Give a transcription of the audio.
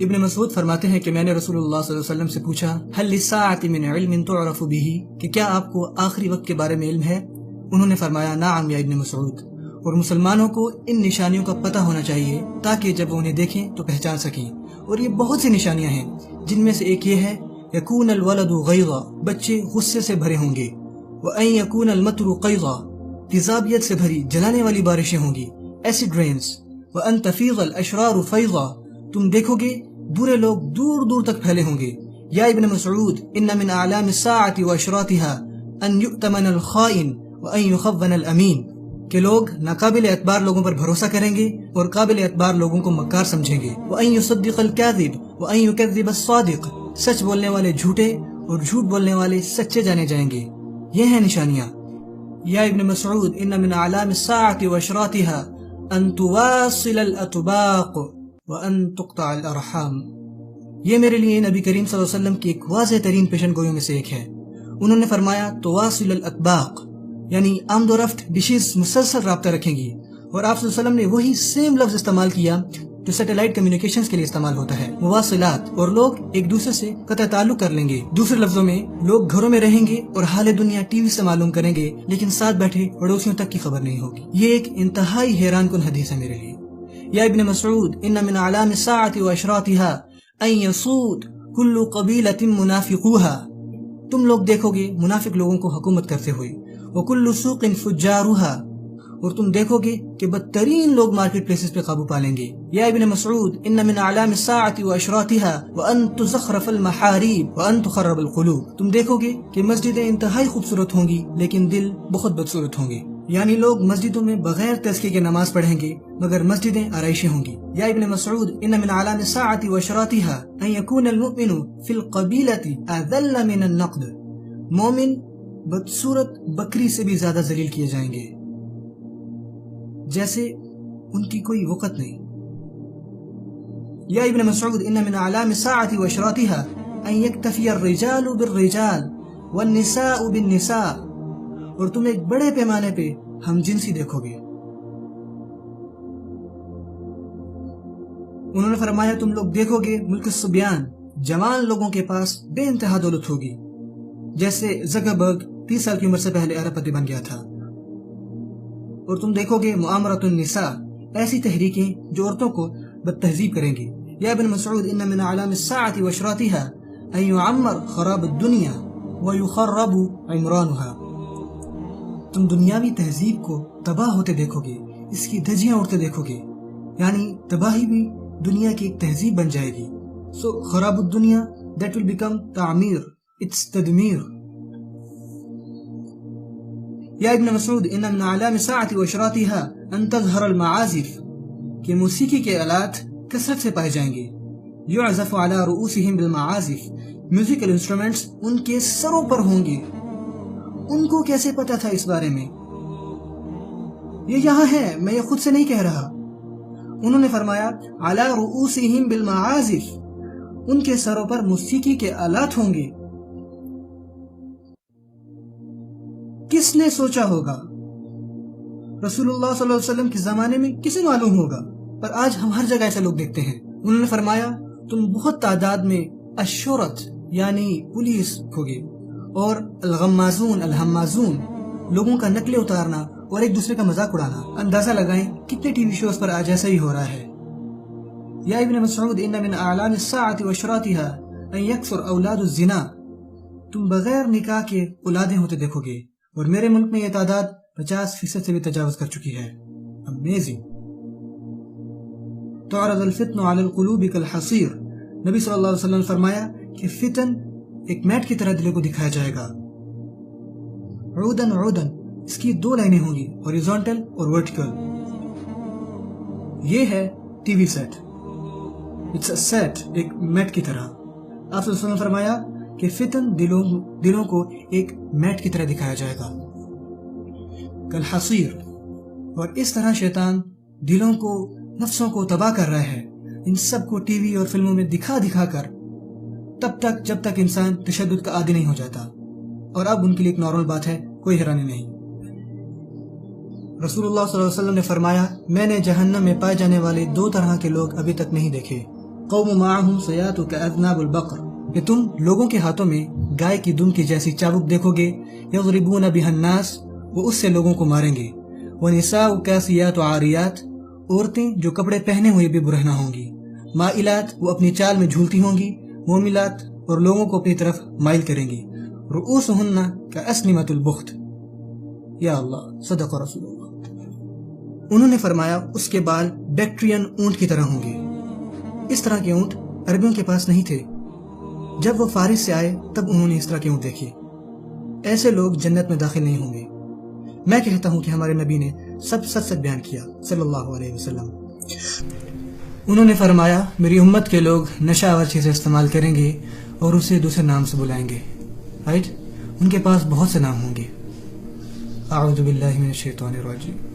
ابن مسعود فرماتے ہیں کہ میں نے رسول اللہ صلی اللہ علیہ وسلم سے پوچھا هل للساعة من علم تعرف به، کہ کیا آپ کو آخری وقت کے بارے میں علم ہے؟ انہوں نے فرمایا نعم یا ابن مسعود، اور مسلمانوں کو ان نشانیوں کا پتہ ہونا چاہیے تاکہ جب وہ انہیں دیکھیں تو پہچان سکیں، اور یہ بہت سی نشانیاں ہیں جن میں سے ایک یہ ہے یکون الولد غیظا، بچے غصے سے بھرے ہوں گے، وان یکون المطر قیظا، تیزابیت سے بھری جلانے والی بارشیں ہوں گی، ایسڈ رینز، وان تفیض الاشرار فیضا، تم دیکھو گے برے لوگ دور دور تک پھیلے ہوں گے۔ یا ابن مسعود ان من اعلام الساعة واشراطها ان یؤتمن الخائن وان یخون الامین، کہ لوگ ناقابل اعتبار لوگوں پر بھروسہ کریں گے اور قابل اعتبار لوگوں کو مکار سمجھیں گے، وان یصدق الکاذب وان یکذب الصادق، سچ بولنے والے جھوٹے اور جھوٹ بولنے والے سچے جانے جائیں گے۔ یہ ہیں نشانیاں۔ یا ابن مسعود ان من اعلام الساعة واشراطها ان تواصل الاطباق وان تقطع الارحام، یہ میرے لیے نبی کریم صلی اللہ علیہ وسلم کی ایک واضح ترین پیشن گوئیوں میں سے ایک ہے۔ انہوں نے فرمایا تواصل الاطباق، یعنی آمد و رفت ڈشز مسلسل رابطہ رکھیں گی، اور آپ صلی اللہ علیہ وسلم نے وہی سیم لفظ استعمال کیا جو سیٹلائٹ کمیونیکیشنز کے لیے استعمال ہوتا ہے، مواصلات، اور لوگ ایک دوسرے سے قطع تعلق کر لیں گے۔ دوسرے لفظوں میں لوگ گھروں میں رہیں گے اور حال دنیا ٹی وی سے معلوم کریں گے، لیکن ساتھ بیٹھے پڑوسیوں تک کی خبر نہیں ہوگی۔ یہ ایک انتہائی حیران کن حدیث ہے میرے لیے۔ یا ابن مسعود ان من اعلام الساعة واشراطها ان يسود كل قبيلة منافقوها، تم لوگ دیکھو گے منافق لوگوں کو حکومت کرتے ہوئے، وكل سوق فجارها، اور تم دیکھو گے کہ بدترین لوگ مارکیٹ پلیسز پہ قابو پالیں گے۔ یا ابن مسعود ان من اعلام الساعة واشراطها وان تزخرف المحاريب وان تخرب القلوب، تم دیکھو گے کہ مسجدیں انتہائی خوبصورت ہوں گی لیکن دل بہت بدصورت ہوں گے، یعنی لوگ مسجدوں میں بغیر تزکیے کے نماز پڑھیں گے مگر مسجدیں آرائشی ہوں گی۔ یا ابن مسعود ان من اعلام الساعة واشراطها ان يكون المؤمن في القبيلة اذل من النقد، مومن بدصورت بکری سے بھی زیادہ ذلیل کیے جائیں گے، جیسے ان کی کوئی وقت نہیں۔ یا ابن مسعود ان من اعلام الساعة واشراطها ان يكتفي الرجال بالرجال والنساء بالنساء، اور تم ایک بڑے پیمانے پہ ہم جنسی دیکھو گے۔ انہوں نے فرمایا تم لوگ دیکھو گے ملک الصبیان، جوان لوگوں کے پاس بے انتہا دولت ہوگی، جیسے زکربرگ 30 سال کی عمر سے پہلے ارب پتی بن گیا تھا۔ اور تم دیکھو گے معامرۃ النساء، ایسی تحریکیں جو عورتوں کو بد تہذیب کریں گی۔ یا ابن مسعود ان من اعلام الساعة واشراطها ان يعمر خراب الدنيا ويخرب عمرانها، تم دنیاوی تہذیب کو تباہ ہوتے دیکھو گے، اس کی دھجیاں اڑتے دیکھو گے، یعنی تباہی بھی دنیا کی ایک تہذیب بن جائے گی۔ سو خراب الدنیا that will become تعمیر، it's تدمیر۔ یا ابن مسعود ان من اعلام الساعة واشراطها ان تظہر المعازف، کہ موسیقی کے آلات کثرت سے پائے جائیں گے، یعزف على رؤوسهم بالمعازف، میوزیکل انسٹرومنٹس ان کے سروں پر ہوں گے۔ ان کو کیسے پتا تھا اس بارے میں؟ یہ یہاں ہے، میں یہ خود سے نہیں کہہ رہا۔ انہوں نے فرمایا علی رؤوسہم بالمعازف، ان کے سروں پر موسیقی کے آلات ہوں گے۔ کس نے سوچا ہوگا؟ رسول اللہ صلی اللہ علیہ وسلم کے زمانے میں کسے معلوم ہوگا؟ پر آج ہم ہر جگہ ایسے لوگ دیکھتے ہیں۔ انہوں نے فرمایا تم بہت تعداد میں الشرط یعنی پولیس ہوگے، اور الغمازون الحمازون، لوگوں کا نقلے اتارنا اور ایک دوسرے کا مذاق اڑانا۔ اندازہ لگائیں کتنے ٹی وی شوز پر آج ایسا ہی ہو رہا ہے۔ یا ابن مسعود ان من اعلام الساعة واشراطها ان يكثر اولاد الزنا، تم بغیر نکاح کے اولادیں ہوتے دیکھو گے، اور میرے ملک میں یہ تعداد 50% سے بھی تجاوز کر چکی ہے۔ امیزنگ۔ تعرض الفتن علی القلوب کالحصیر، نبی صلی اللہ علیہ وسلم نے فرمایا کہ فتن ایک میٹ کی طرح دلوں کو دکھایا جائے گا۔ عودن عودن، اس کی 2 لائنیں ہوں گی، ہاریزونٹل اور ورٹیکل۔ یہ ہے T V set, it's a set, ایک میٹ کی طرح۔ آپ صلی اللہ علیہ وسلم نے فرمایا کہ فتن دلوں کو ایک میٹ کی طرح دکھایا جائے گا، کالحصیر۔ اور اس طرح شیطان دلوں کو، نفسوں کو تباہ کر رہا ہے، ان سب کو ٹی وی اور فلموں میں دکھا دکھا کر، تب تک جب تک انسان تشدد کا عادی نہیں ہو جاتا، اور اب ان کے لیے ایک نارمل بات ہے، کوئی حیرانی نہیں۔ رسول اللہ صلی اللہ علیہ وسلم نے فرمایا میں نے جہنم میں پائے جانے والے 2 طرح کے لوگ ابھی تک نہیں دیکھے، قوم معهم سیات کاذناب البقر، کہ تم لوگوں کے ہاتھوں میں گائے کی دم کی جیسی چابک دیکھو گے، یضربون بها الناس، وہ اس سے لوگوں کو ماریں گے، ونساء کاسیات عاریات، عورتیں جو کپڑے پہنے ہوئے بھی برہنہ ہوں گی، مائلات، وہ اپنی چال میں جھولتی ہوں گی، موملات، اور لوگوں کو اپنی طرف مائل کریں گی، رؤوسہن کاسنمۃ البخت۔ یا اللہ، صدق رسول اللہ۔ انہوں نے فرمایا اس کے بال بیکٹرین اونٹ کی طرح ہوں گے۔ اس طرح کے اونٹ عربیوں کے پاس نہیں تھے۔ جب وہ فارس سے آئے تب انہوں نے اس طرح کے اونٹ دیکھے۔ ایسے لوگ جنت میں داخل نہیں ہوں گے۔ میں کہتا ہوں کہ ہمارے نبی نے سب سچ بیان کیا صلی اللہ علیہ وسلم۔ انہوں نے فرمایا میری امت کے لوگ نشہ آور چیزیں استعمال کریں گے اور اسے دوسرے نام سے بلائیں گے، رائٹ؟ ان کے پاس بہت سے نام ہوں گے۔ اعوذ باللہ من الشیطان الرجیم۔